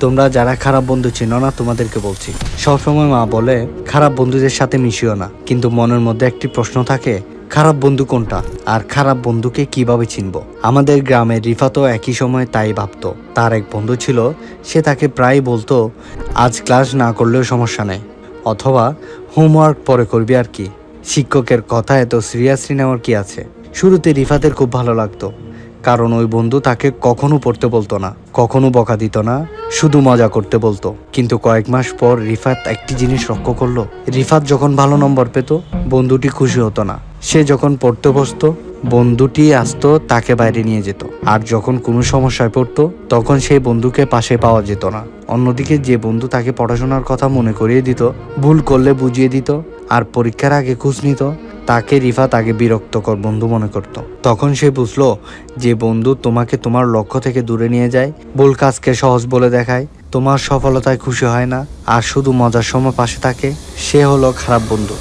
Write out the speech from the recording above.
তোমরা যারা খারাপ বন্ধু চিনো না তোমাদেরকে বলছি। সবসময় মা বলে খারাপ বন্ধুদের সাথে মিশিও না, কিন্তু মনের মধ্যে একটি প্রশ্ন থাকে, খারাপ বন্ধু কোনটা আর খারাপ বন্ধুকে কিভাবে চিনবো। আমাদের গ্রামের রিফাতও একই সময় তাই ভাবতো। তার এক বন্ধু ছিল, সে তাকে প্রায় বলতো আজ ক্লাস না করলেও সমস্যা নেই, অথবা হোমওয়ার্ক পরে করবি আর কি, শিক্ষকের কথা এত সিরিয়াসলি নেওয়ার কি আছে। শুরুতে রিফাতের খুব ভালো লাগতো, কারণ ওই বন্ধু তাকে কখনো পড়তে বলতো না, কখনো বকা দিত না, শুধু মজা করতে বলতো। কিন্তু কয়েক মাস পর রিফাত একটি জিনিস লক্ষ্য করলো, রিফাত যখন ভালো নম্বর পেত বন্ধুটি খুশি হতো না। সে যখন পড়তে বসতো বন্ধুটি আসতো তাকে বাইরে নিয়ে যেত, আর যখন কোনো সমস্যায় পড়তো তখন সেই বন্ধুকে পাশে পাওয়া যেত না। অন্যদিকে যে বন্ধু তাকে পড়াশোনার কথা মনে করিয়ে দিত, ভুল করলে বুঝিয়ে দিত, আর পরীক্ষার আগে খোঁজ নিত, তাকে রিফাত আগে বিরক্তকর বন্ধু মনে করত। তখন সে বুঝলো, যে বন্ধু তোমাকে তোমার লক্ষ্য থেকে দূরে নিয়ে যায়, ভুল কাজকে সহজ বলে দেখায়, তোমার সফলতায় খুশি হয় না, আর শুধু মজার সময় পাশে থাকে, সে হলো খারাপ বন্ধু।